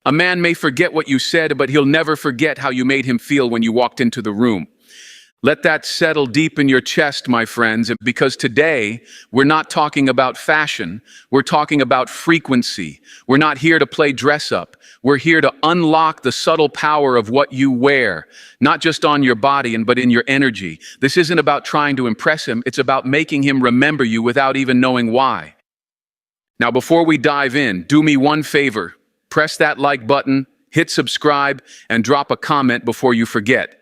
A man may forget what you said, but he'll never forget how you made him feel when you walked into the room. Let that settle deep in your chest, my friends, because today we're not talking about fashion. We're talking about frequency. We're not here to play dress up. We're here to unlock the subtle power of what you wear, not just on your body, but in your energy. This isn't about trying to impress him. It's about making him remember you without even knowing why. Now, before we dive in, do me one favor. Press that like button, hit subscribe, and drop a comment before you forget.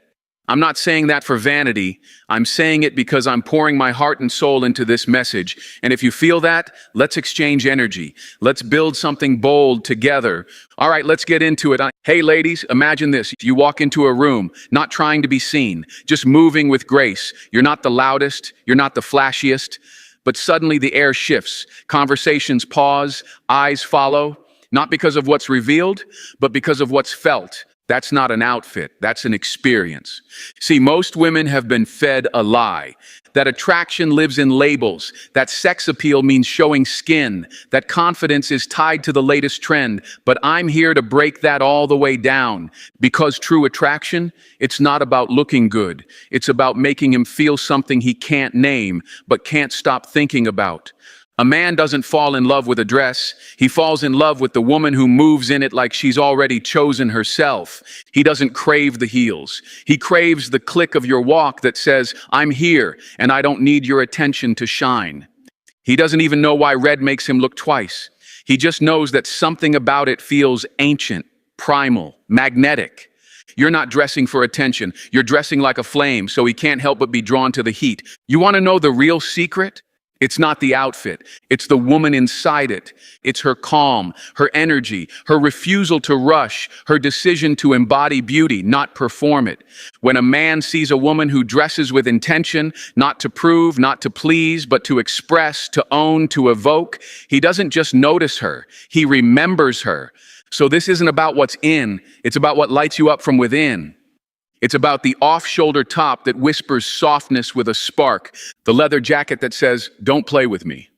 I'm not saying that for vanity. I'm saying it because I'm pouring my heart and soul into this message. And if you feel that, let's exchange energy. Let's build something bold together. All right, let's get into it. Hey, ladies, imagine this. You walk into a room, not trying to be seen, just moving with grace. You're not the loudest. You're not the flashiest. But suddenly the air shifts. Conversations pause. Eyes follow. Not because of what's revealed, but because of what's felt. That's not an outfit, that's an experience. See, most women have been fed a lie. That attraction lives in labels, that sex appeal means showing skin, that confidence is tied to the latest trend. But I'm here to break that all the way down. Because true attraction, it's not about looking good. It's about making him feel something he can't name, but can't stop thinking about. A man doesn't fall in love with a dress. He falls in love with the woman who moves in it like she's already chosen herself. He doesn't crave the heels. He craves the click of your walk that says, I'm here and I don't need your attention to shine. He doesn't even know why red makes him look twice. He just knows that something about it feels ancient, primal, magnetic. You're not dressing for attention. You're dressing like a flame, so he can't help but be drawn to the heat. You want to know the real secret? It's not the outfit. It's the woman inside it. It's her calm, her energy, her refusal to rush, her decision to embody beauty, not perform it. When a man sees a woman who dresses with intention, not to prove, not to please, but to express, to own, to evoke, he doesn't just notice her, he remembers her. So this isn't about what's in, it's about what lights you up from within. It's about the off-shoulder top that whispers softness with a spark, the leather jacket that says, don't play with me,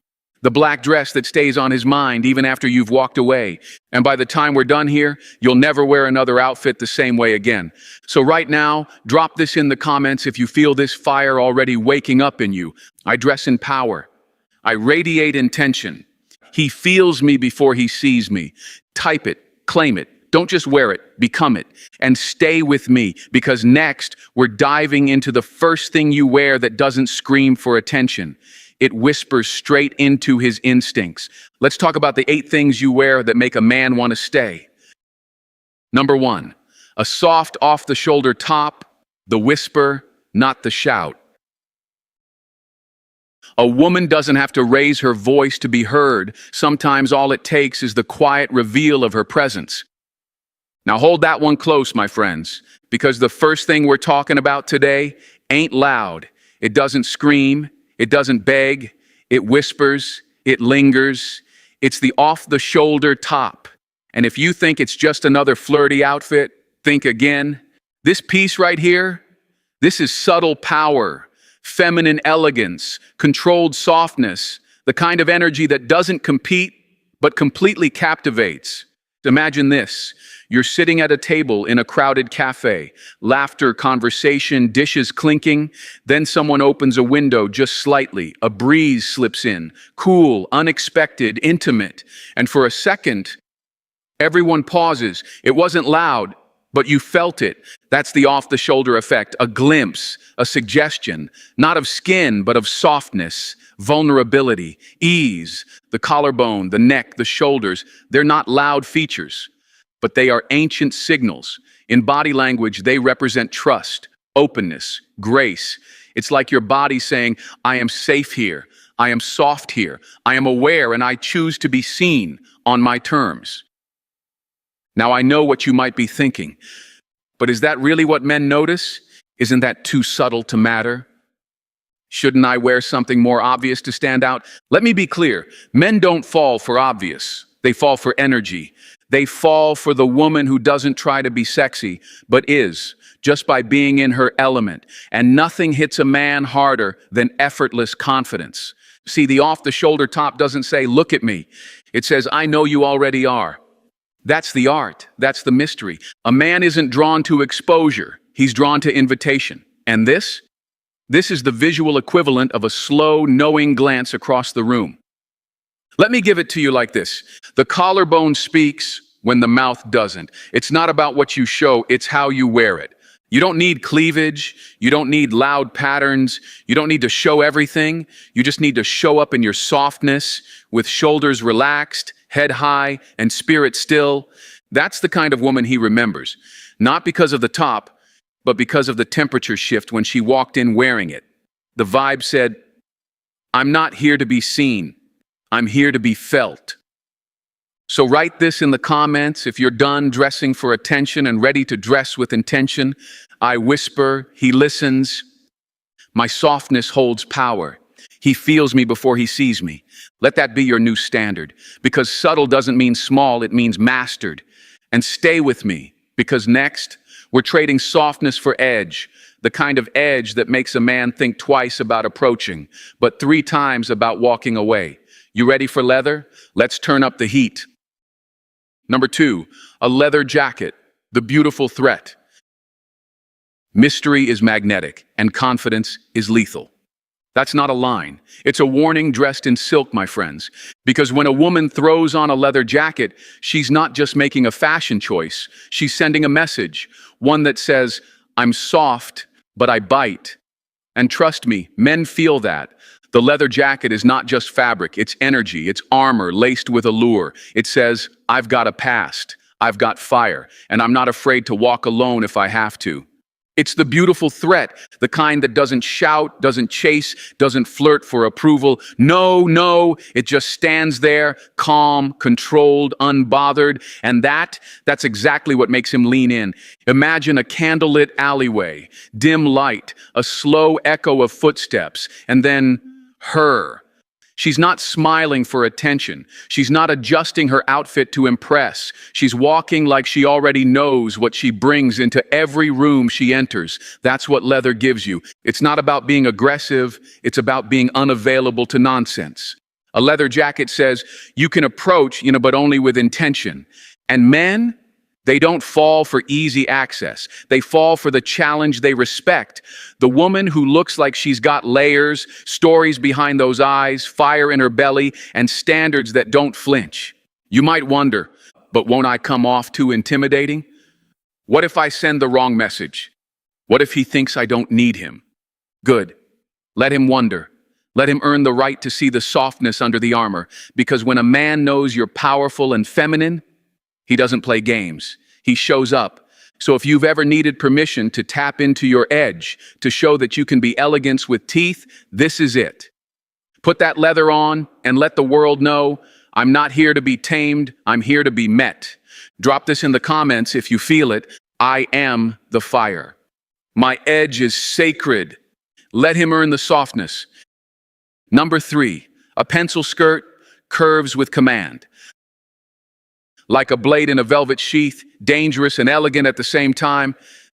the black dress that stays on his mind even after you've walked away. And by the time we're done here, you'll never wear another outfit the same way again. So right now, drop this in the comments if you feel this fire already waking up in you. I dress in power. I radiate intention. He feels me before he sees me. Type it, claim it. Don't just wear it, become it, and stay with me, because next we're diving into the first thing you wear that doesn't scream for attention. It whispers straight into his instincts. Let's talk about the 8 things you wear that make a man want to stay. Number 1, a soft off-the-shoulder top, the whisper, not the shout. A woman doesn't have to raise her voice to be heard. Sometimes all it takes is the quiet reveal of her presence. Now hold that one close, my friends, because the first thing we're talking about today ain't loud. It doesn't scream, it doesn't beg, it whispers, it lingers. It's the off-the-shoulder top. And if you think it's just another flirty outfit, think again. This piece right here, this is subtle power, feminine elegance, controlled softness, the kind of energy that doesn't compete, but completely captivates. Imagine this. You're sitting at a table in a crowded cafe, laughter, conversation, dishes clinking. Then someone opens a window just slightly. A breeze slips in, cool, unexpected, intimate. And for a second, everyone pauses. It wasn't loud, but you felt it. That's the off-the-shoulder effect, a glimpse, a suggestion, not of skin, but of softness, vulnerability, ease. The collarbone, the neck, the shoulders, they're not loud features, but they are ancient signals. In body language, they represent trust, openness, grace. It's like your body saying, I am safe here, I am soft here, I am aware, and I choose to be seen on my terms. Now I know what you might be thinking, but is that really what men notice? Isn't that too subtle to matter? Shouldn't I wear something more obvious to stand out? Let me be clear, men don't fall for obvious, they fall for energy. They fall for the woman who doesn't try to be sexy, but is, just by being in her element. And nothing hits a man harder than effortless confidence. See, the off-the-shoulder top doesn't say, look at me. It says, I know you already are. That's the art. That's the mystery. A man isn't drawn to exposure. He's drawn to invitation. And this is the visual equivalent of a slow, knowing glance across the room. Let me give it to you like this. The collarbone speaks when the mouth doesn't. It's not about what you show, it's how you wear it. You don't need cleavage. You don't need loud patterns. You don't need to show everything. You just need to show up in your softness with shoulders relaxed, head high, and spirit still. That's the kind of woman he remembers. Not because of the top, but because of the temperature shift when she walked in wearing it. The vibe said, "I'm not here to be seen. I'm here to be felt." So write this in the comments if you're done dressing for attention and ready to dress with intention. I whisper, he listens. My softness holds power. He feels me before he sees me. Let that be your new standard, because subtle doesn't mean small, it means mastered. And stay with me, because next, we're trading softness for edge, the kind of edge that makes a man think twice about approaching, but 3 times about walking away. You ready for leather? Let's turn up the heat. Number 2, a leather jacket, the beautiful threat. Mystery is magnetic, and confidence is lethal. That's not a line. It's a warning dressed in silk, my friends. Because when a woman throws on a leather jacket, she's not just making a fashion choice. She's sending a message, one that says, "I'm soft, but I bite." And trust me, men feel that. The leather jacket is not just fabric, it's energy, it's armor laced with allure. It says, "I've got a past, I've got fire, and I'm not afraid to walk alone if I have to." It's the beautiful threat, the kind that doesn't shout, doesn't chase, doesn't flirt for approval. No, it just stands there, calm, controlled, unbothered, and that's exactly what makes him lean in. Imagine a candlelit alleyway, dim light, a slow echo of footsteps, and then her. She's not smiling for attention. She's not adjusting her outfit to impress. She's walking like she already knows what she brings into every room she enters. That's what leather gives you. It's not about being aggressive. It's about being unavailable to nonsense. A leather jacket says you can approach, but only with intention. And men, they don't fall for easy access. They fall for the challenge they respect. The woman who looks like she's got layers, stories behind those eyes, fire in her belly, and standards that don't flinch. You might wonder, but won't I come off too intimidating? What if I send the wrong message? What if he thinks I don't need him? Good. Let him wonder. Let him earn the right to see the softness under the armor, because when a man knows you're powerful and feminine, he doesn't play games. He shows up. So if you've ever needed permission to tap into your edge, to show that you can be elegance with teeth, this is it. Put that leather on and let the world know, I'm not here to be tamed, I'm here to be met. Drop this in the comments if you feel it. I am the fire. My edge is sacred. Let him earn the softness. Number 3, a pencil skirt, curves with command. Like a blade in a velvet sheath, dangerous and elegant at the same time.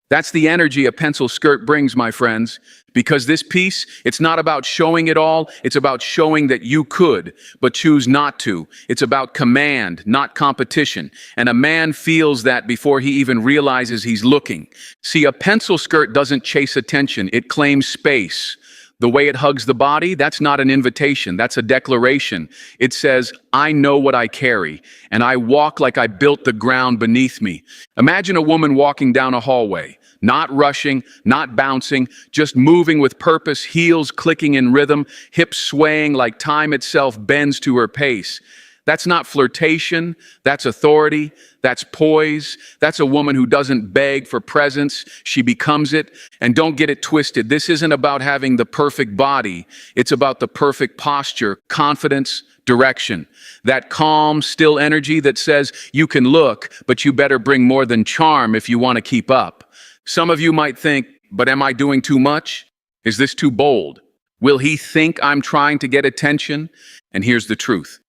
That's the energy a pencil skirt brings, my friends. Because this piece, it's not about showing it all, it's about showing that you could, but choose not to. It's about command, not competition. And a man feels that before he even realizes he's looking. See, a pencil skirt doesn't chase attention, it claims space. The way it hugs the body, that's not an invitation, that's a declaration. It says, I know what I carry, and I walk like I built the ground beneath me. Imagine a woman walking down a hallway, not rushing, not bouncing, just moving with purpose, heels clicking in rhythm, hips swaying like time itself bends to her pace. That's not flirtation, that's authority, that's poise, that's a woman who doesn't beg for presence, she becomes it. And don't get it twisted, this isn't about having the perfect body, it's about the perfect posture, confidence, direction. That calm, still energy that says, you can look, but you better bring more than charm if you want to keep up. Some of you might think, but am I doing too much? Is this too bold? Will he think I'm trying to get attention? And here's the truth.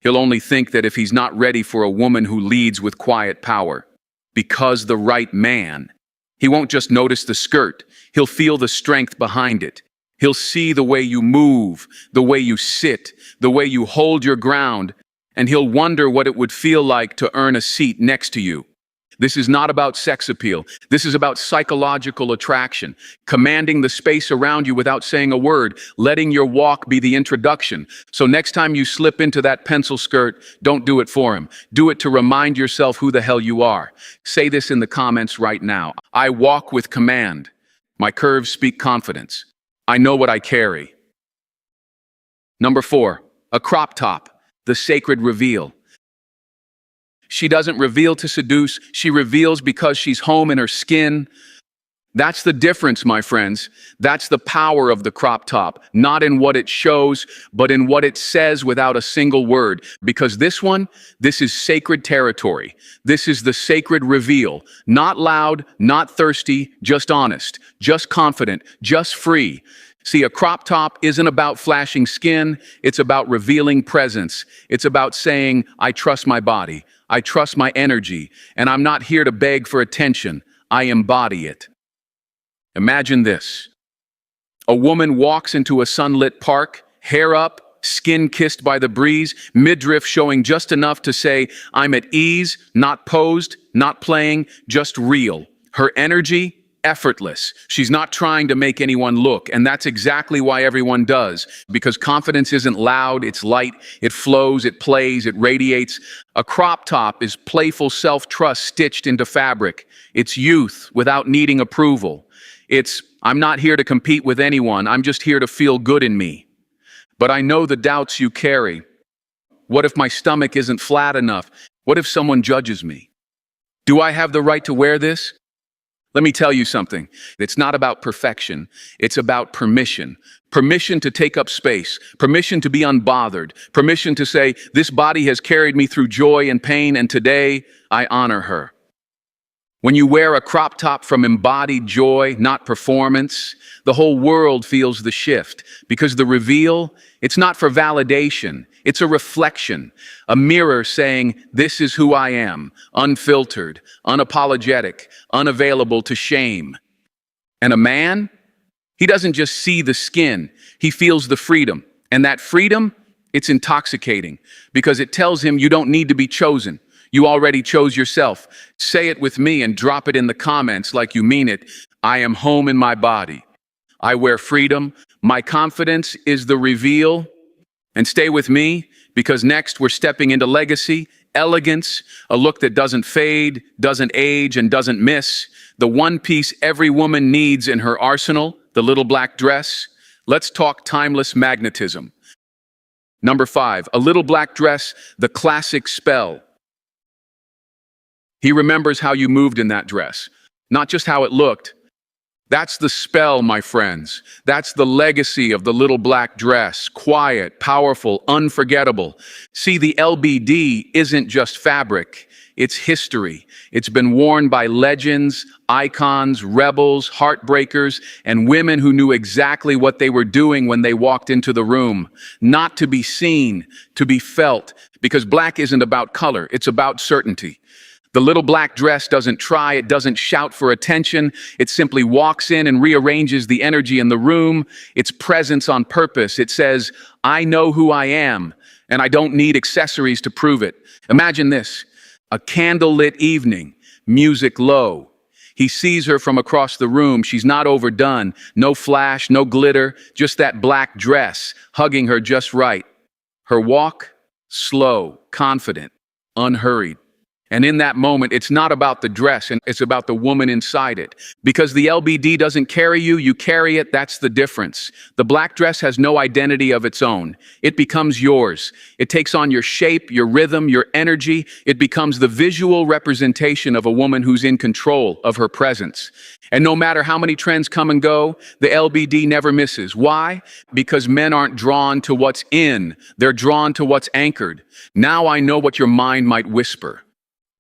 He'll only think that if he's not ready for a woman who leads with quiet power. Because the right man. He won't just notice the skirt. He'll feel the strength behind it. He'll see the way you move, the way you sit, the way you hold your ground. and he'll wonder what it would feel like to earn a seat next to you. This is not about sex appeal. This is about psychological attraction, commanding the space around you without saying a word, letting your walk be the introduction. So next time you slip into that pencil skirt, don't do it for him. Do it to remind yourself who the hell you are. Say this in the comments right now. I walk with command. My curves speak confidence. I know what I carry. Number 4, a crop top, the sacred reveal. She doesn't reveal to seduce, she reveals because she's home in her skin. That's the difference, my friends. That's the power of the crop top, not in what it shows, but in what it says without a single word. Because this is sacred territory. This is the sacred reveal. Not loud, not thirsty, just honest, just confident, just free. See, a crop top isn't about flashing skin, it's about revealing presence. It's about saying, I trust my body, I trust my energy, and I'm not here to beg for attention, I embody it. Imagine this. A woman walks into a sunlit park, hair up, skin kissed by the breeze, midriff showing just enough to say, I'm at ease, not posed, not playing, just real. Her energy, effortless. She's not trying to make anyone look, and that's exactly why everyone does, because confidence isn't loud, it's light, it flows, it plays, it radiates. A crop top is playful self-trust stitched into fabric. It's youth without needing approval. It's, I'm not here to compete with anyone, I'm just here to feel good in me. But I know the doubts you carry. What if my stomach isn't flat enough? What if someone judges me? Do I have the right to wear this? Let me tell you something. It's not about perfection. It's about permission. Permission to take up space. Permission to be unbothered. Permission to say, this body has carried me through joy and pain, and today I honor her. When you wear a crop top from embodied joy, not performance, the whole world feels the shift. Because the reveal, it's not for validation. It's a reflection, a mirror saying, this is who I am, unfiltered, unapologetic, unavailable to shame. And a man, he doesn't just see the skin, he feels the freedom. And that freedom, it's intoxicating because it tells him you don't need to be chosen. You already chose yourself. Say it with me and drop it in the comments like you mean it. I am home in my body. I wear freedom. My confidence is the reveal. And stay with me, because next we're stepping into legacy, elegance, a look that doesn't fade, doesn't age, and doesn't miss. The one piece every woman needs in her arsenal, the little black dress. Let's talk timeless magnetism. Number 5, a little black dress, the classic spell. He remembers how you moved in that dress, not just how it looked. That's the spell, my friends. That's the legacy of the little black dress. Quiet, powerful, unforgettable. See, the LBD isn't just fabric. It's history. It's been worn by legends, icons, rebels, heartbreakers, and women who knew exactly what they were doing when they walked into the room. Not to be seen, to be felt. Because black isn't about color, it's about certainty. The little black dress doesn't try, it doesn't shout for attention, it simply walks in and rearranges the energy in the room, its presence on purpose. It says, I know who I am, and I don't need accessories to prove it. Imagine this, a candlelit evening, music low. He sees her from across the room, she's not overdone, no flash, no glitter, just that black dress, hugging her just right. Her walk, slow, confident, unhurried. And in that moment, it's not about the dress, and it's about the woman inside it. Because the LBD doesn't carry you, you carry it, that's the difference. The black dress has no identity of its own. It becomes yours. It takes on your shape, your rhythm, your energy. It becomes the visual representation of a woman who's in control of her presence. And no matter how many trends come and go, the LBD never misses. Why? Because men aren't drawn to what's in, they're drawn to what's anchored. Now I know what your mind might whisper.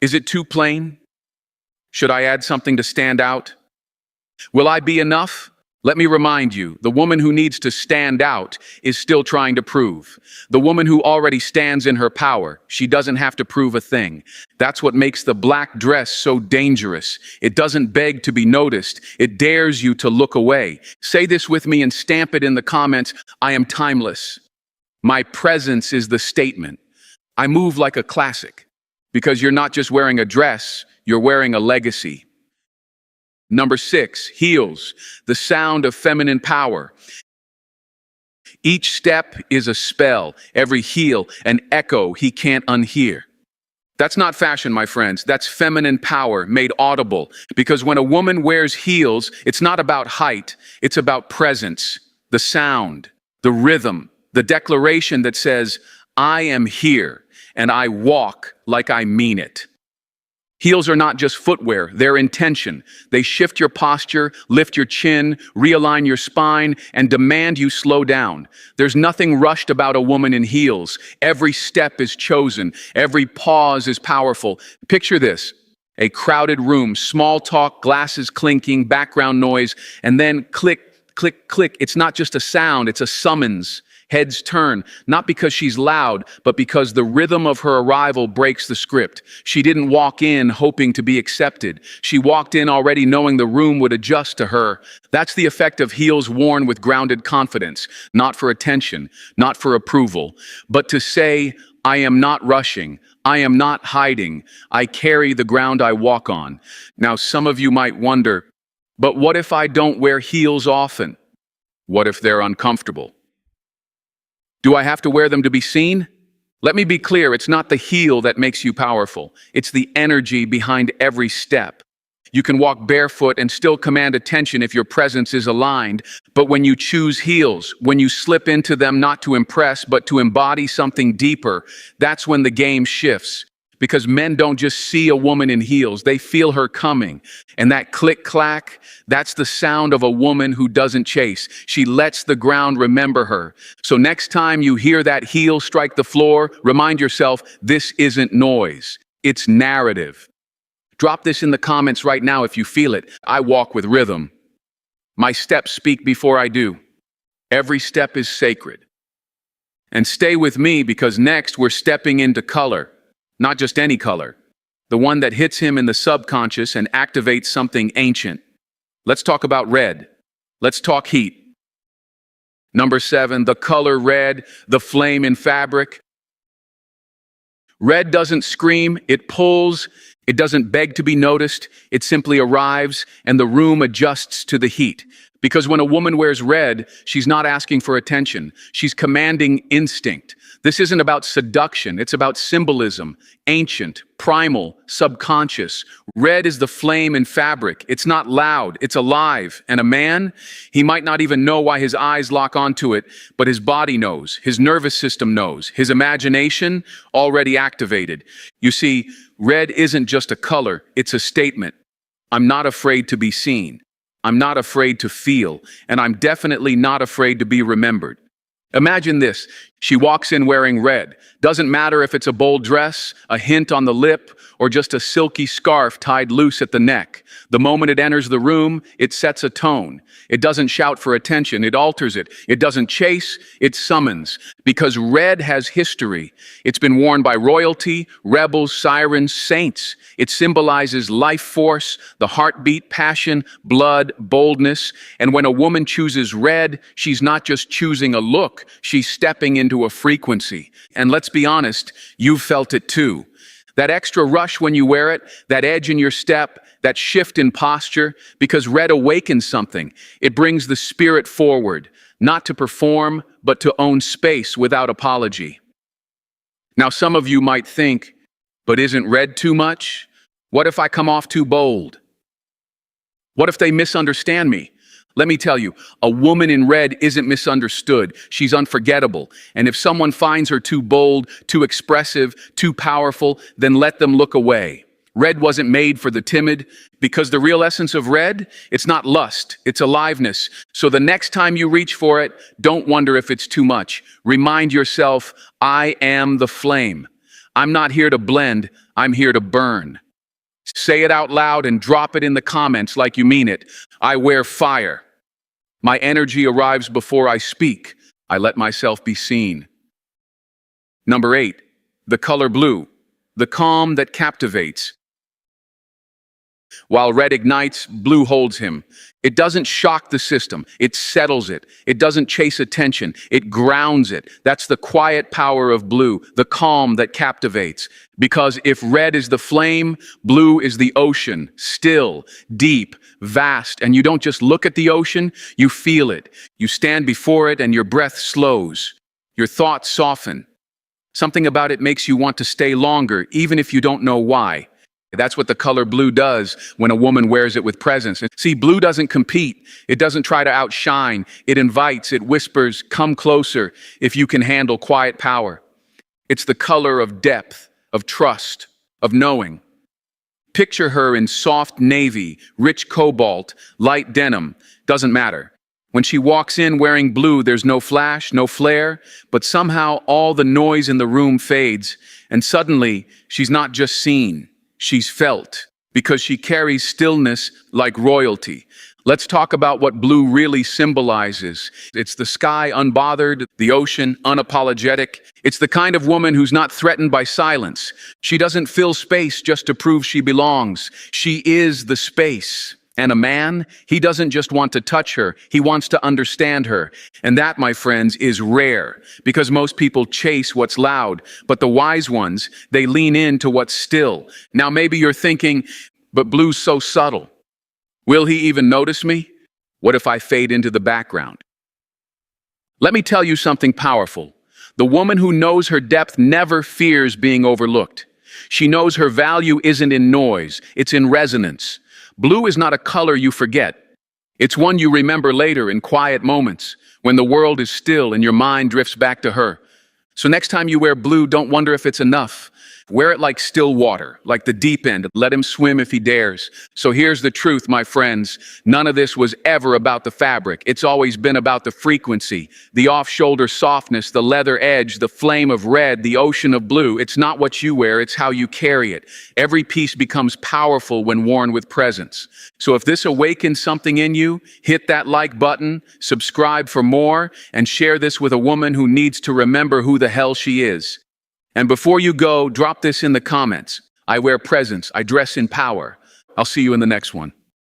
Is it too plain? Should I add something to stand out? Will I be enough? Let me remind you, the woman who needs to stand out is still trying to prove. The woman who already stands in her power, she doesn't have to prove a thing. That's what makes the black dress so dangerous. It doesn't beg to be noticed. It dares you to look away. Say this with me and stamp it in the comments. I am timeless. My presence is the statement. I move like a classic. Because you're not just wearing a dress, you're wearing a legacy. Number 6, heels, the sound of feminine power. Each step is a spell, every heel an echo he can't unhear. That's not fashion, my friends. That's feminine power made audible. Because when a woman wears heels, it's not about height, it's about presence, the sound, the rhythm, the declaration that says, I am here, and I walk like I mean it. Heels are not just footwear, they're intention. They shift your posture, lift your chin, realign your spine, and demand you slow down. There's nothing rushed about a woman in heels. Every step is chosen, every pause is powerful. Picture this: a crowded room, small talk, glasses clinking, background noise, and then click, click, click. It's not just a sound, it's a summons. Heads turn, not because she's loud, but because the rhythm of her arrival breaks the script. She didn't walk in hoping to be accepted. She walked in already knowing the room would adjust to her. That's the effect of heels worn with grounded confidence, not for attention, not for approval, but to say, I am not rushing, I am not hiding, I carry the ground I walk on. Now, some of you might wonder, but what if I don't wear heels often? What if they're uncomfortable? Do I have to wear them to be seen? Let me be clear, it's not the heel that makes you powerful. It's the energy behind every step. You can walk barefoot and still command attention if your presence is aligned, but when you choose heels, when you slip into them not to impress but to embody something deeper, that's when the game shifts. Because men don't just see a woman in heels, they feel her coming. And that click-clack, that's the sound of a woman who doesn't chase. She lets the ground remember her. So next time you hear that heel strike the floor, remind yourself, this isn't noise, it's narrative. Drop this in the comments right now if you feel it. I walk with rhythm. My steps speak before I do. Every step is sacred. And stay with me because next we're stepping into color. Not just any color, the one that hits him in the subconscious and activates something ancient. Let's talk about red. Let's talk heat. Number 7, the color red, the flame in fabric. Red doesn't scream, it pulls. It doesn't beg to be noticed, it simply arrives, and the room adjusts to the heat. Because when a woman wears red, she's not asking for attention, she's commanding instinct. This isn't about seduction, it's about symbolism, ancient, primal, subconscious. Red is the flame in fabric. It's not loud, it's alive. And a man, he might not even know why his eyes lock onto it, but his body knows, his nervous system knows, his imagination already activated. You see, red isn't just a color, it's a statement. I'm not afraid to be seen. I'm not afraid to feel, and I'm definitely not afraid to be remembered. Imagine this. She walks in wearing red. Doesn't matter if it's a bold dress, a hint on the lip, or just a silky scarf tied loose at the neck. The moment it enters the room, it sets a tone. It doesn't shout for attention, it alters it. It doesn't chase, it summons. Because red has history. It's been worn by royalty, rebels, sirens, saints. It symbolizes life force, the heartbeat, passion, blood, boldness. And when a woman chooses red, she's not just choosing a look, she's stepping into a frequency. And let's be honest, you've felt it too. That extra rush when you wear it, that edge in your step, that shift in posture, because red awakens something. It brings the spirit forward, not to perform, but to own space without apology. Now, some of you might think, but isn't red too much? What if I come off too bold? What if they misunderstand me? Let me tell you, a woman in red isn't misunderstood. She's unforgettable. And if someone finds her too bold, too expressive, too powerful, then let them look away. Red wasn't made for the timid, because the real essence of red, it's not lust, it's aliveness. So the next time you reach for it, don't wonder if it's too much. Remind yourself, I am the flame. I'm not here to blend, I'm here to burn. Say it out loud and drop it in the comments like you mean it. I wear fire. My energy arrives before I speak. I let myself be seen. Number 8, the color blue, the calm that captivates. While red ignites, blue holds him. It doesn't shock the system, it settles it. It doesn't chase attention, it grounds it. That's the quiet power of blue, the calm that captivates. Because if red is the flame, blue is the ocean, still, deep, vast. And you don't just look at the ocean, you feel it. You stand before it and your breath slows. Your thoughts soften. Something about it makes you want to stay longer, even if you don't know why. That's what the color blue does when a woman wears it with presence. See, blue doesn't compete. It doesn't try to outshine. It invites, it whispers, come closer if you can handle quiet power. It's the color of depth, of trust, of knowing. Picture her in soft navy, rich cobalt, light denim. Doesn't matter. When she walks in wearing blue, there's no flash, no flare, but somehow all the noise in the room fades, and suddenly she's not just seen. She's felt, because she carries stillness like royalty. Let's talk about what blue really symbolizes. It's the sky unbothered, the ocean unapologetic. It's the kind of woman who's not threatened by silence. She doesn't fill space just to prove she belongs. She is the space. And a man, he doesn't just want to touch her, he wants to understand her. And that, my friends, is rare, because most people chase what's loud, but the wise ones, they lean into what's still. Now maybe you're thinking, but blue's so subtle. Will he even notice me? What if I fade into the background? Let me tell you something powerful. The woman who knows her depth never fears being overlooked. She knows her value isn't in noise, it's in resonance. Blue is not a color you forget. It's one you remember later in quiet moments, when the world is still and your mind drifts back to her. So next time you wear blue, don't wonder if it's enough. Wear it like still water, like the deep end. Let him swim if he dares. So here's the truth, my friends. None of this was ever about the fabric. It's always been about the frequency, the off-shoulder softness, the leather edge, the flame of red, the ocean of blue. It's not what you wear, it's how you carry it. Every piece becomes powerful when worn with presence. So if this awakens something in you, hit that like button, subscribe for more, and share this with a woman who needs to remember who the hell she is. And before you go, drop this in the comments. I wear presence. I dress in power. I'll see you in the next one.